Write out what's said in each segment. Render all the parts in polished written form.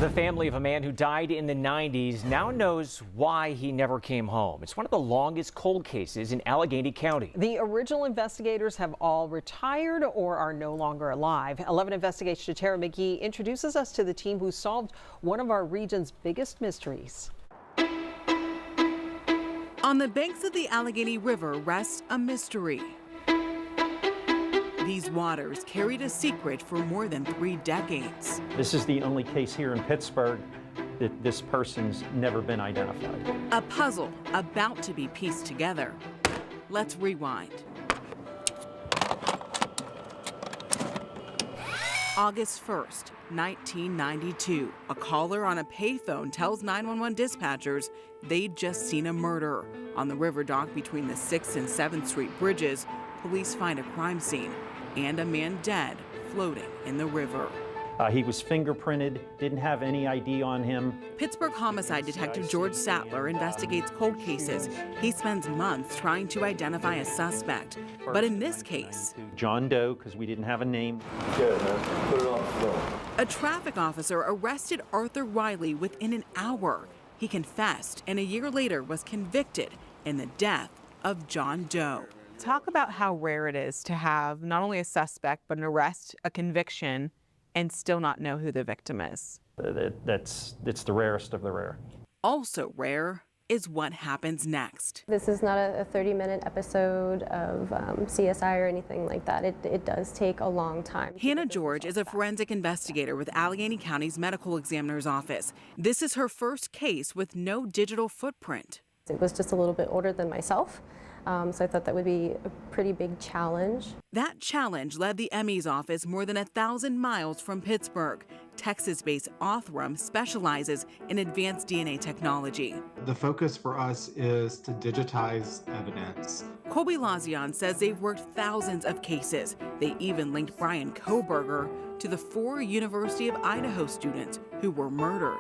The family of a man who died in the 90s now knows why he never came home. It's one of the longest cold cases in Allegheny County. The original investigators have all retired or are no longer alive. 11 Investigations Tara McGee introduces us to the team who solved one of our region's biggest mysteries. On the banks of the Allegheny River rests a mystery. These waters carried a secret for more than 3 decades. This is the only case here in Pittsburgh that this person's never been identified. A puzzle about to be pieced together. Let's rewind. August 1st, 1992. A caller on a payphone tells 911 dispatchers they'd just seen a murder. On the river dock between the 6th and 7th Street bridges, police find a crime scene and a man dead floating in the river. He was fingerprinted, didn't have any ID on him. Pittsburgh homicide detective George Satler investigates cold cases. He spends months trying to identify a suspect. But in this case, John Doe, because we didn't have a name. Good, man. Put it on the floor. A traffic officer arrested Arthur Wiley within an hour. He confessed and a year later was convicted in the death of John Doe. Talk about how rare it is to have not only a suspect, but an arrest, a conviction, and still not know who the victim is. It's the rarest of the rare. Also rare is what happens next. This is not a 30-minute episode of CSI or anything like that. It does take a long time. Hannah George is a forensic investigator with Allegheny County's Medical Examiner's Office. This is her first case with no digital footprint. It was just a little bit older than myself. So I thought that would be a pretty big challenge. That challenge led the ME's office more than 1,000 miles from Pittsburgh. Texas-based Othram specializes in advanced DNA technology. The focus for us is to digitize evidence. Colby Lazion says they've worked thousands of cases. They even linked Brian Koberger to the 4 University of Idaho students who were murdered.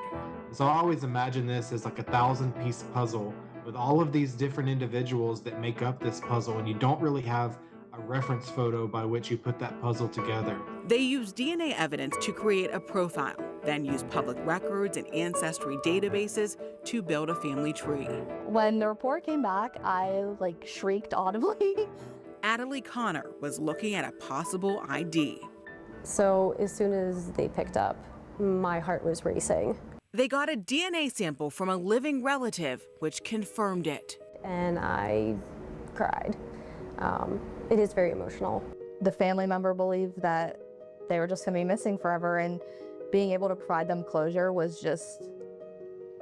So I always imagine this as like a 1,000-piece puzzle with all of these different individuals that make up this puzzle, and you don't really have a reference photo by which you put that puzzle together. They use DNA evidence to create a profile, then use public records and ancestry databases to build a family tree. When the report came back, I shrieked audibly. Adelie Connor was looking at a possible ID. So as soon as they picked up, my heart was racing. They got a DNA sample from a living relative, which confirmed it. And I cried. It is very emotional. The family member believed that they were just going to be missing forever, and being able to provide them closure was just,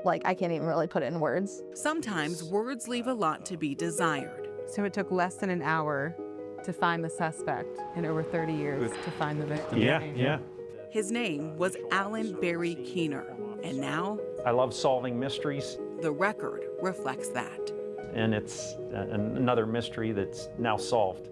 I can't even really put it in words. Sometimes words leave a lot to be desired. So it took less than an hour to find the suspect and over 30 years to find the victim. Yeah. His name was Alan Barry Keener, and now I love solving mysteries. The record reflects that. And it's another mystery that's now solved.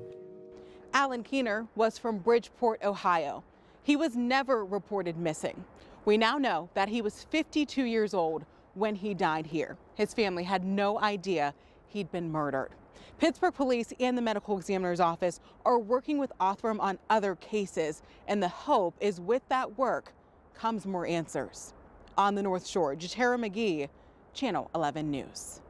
Alan Keener was from Bridgeport, Ohio. He was never reported missing. We now know that he was 52 years old when he died here. His family had no idea he'd been murdered. Pittsburgh police and the medical examiner's office are working with Othram on other cases, and the hope is with that work comes more answers. On the North Shore, Tara McGee, Channel 11 News.